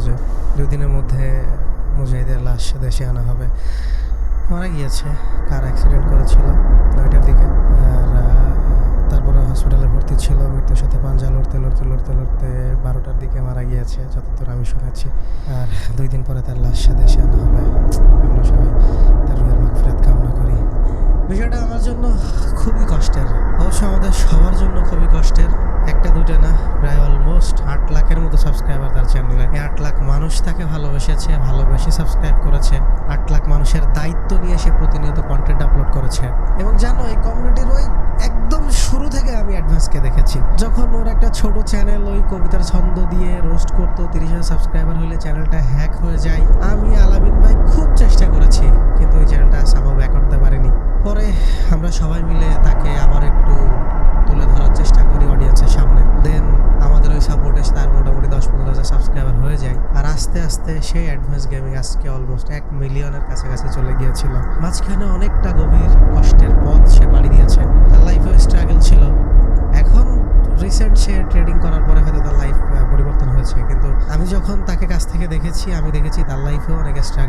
যে 2 দিনের মধ্যে মুজাহিদের লাশ দেশে আনা হবে। মারা গিয়েছে, কার অ্যাক্সিডেন্ট করেছিল 9টার দিকে। আর তারপরে হসপিটালে ভর্তি ছিল, মৃত্যুর সাথে পাঞ্জা লড়তে 12টার দিকে মারা গিয়েছে যতদূর আমি শুনেছি। আর 2 দিন পরে তার লাশ দেশে আনা হবে। আমরা সবাই তার রুহের মাগফিরাত কামনা করি। বিষয়টা আমার জন্য খুবই কষ্টের, অবশ্য আমাদের সবার জন্য খুবই কষ্টের। 1-2টা না, প্রায় অলমোস্ট 8 লাখের মতো সাবস্ক্রাইবার তার চ্যানেলে। 8 লাখ মানুষ তাকে ভালোবেসেছে, ভালোবেসে সাবস্ক্রাইব করেছে। 8 লাখ মানুষের দায়িত্ব নিয়ে সে প্রতিনিয়ত কন্টেন্ট আপলোড করেছে। এবং জানো, এই কমিউনিটির ওই একদম শুরু থেকে আমি অ্যাডভান্সকে দেখেছি। যখন ওর একটা ছোট চ্যানেল ওই কবিতার ছন্দ দিয়ে রোস্ট করতো, 30,000 সাবস্ক্রাইবার হলে চ্যানেলটা হ্যাক হয়ে যায়। আমি আলামিন ভাই খুব চেষ্টা করেছি, কিন্তু ওই চ্যানেলটা সামহাও ব্যাক করতে পারিনি। পরে আমরা সবাই মিলে তাকে আবার একটু তুলে ধরার চেষ্টা করি অডিয়েন্সের সামনে। দেন আমাদের ওই সাপোর্টে তার মোটামুটি 10-15,000 সাবস্ক্রাইবার হয়ে যায়। আর আস্তে আস্তে সেই অ্যাডভান্স গেমিং আজকে অলমোস্ট 1 মিলিয়নের কাছাকাছি চলে গিয়েছিল। মাঝখানে অনেকটা গভীর কষ্টের পথ সে পাড়ি দিয়েছে। তার লাইফেও স্ট্রাগল ছিল। এখন রিসেন্ট সে ট্রেডিং করার পরে হয়তো তার লাইফ পরিবর্তন হয়েছে, কিন্তু আমি যখন তাকে কাছ থেকে দেখেছি, আমি দেখেছি তার লাইফেও অনেক স্ট্রাগল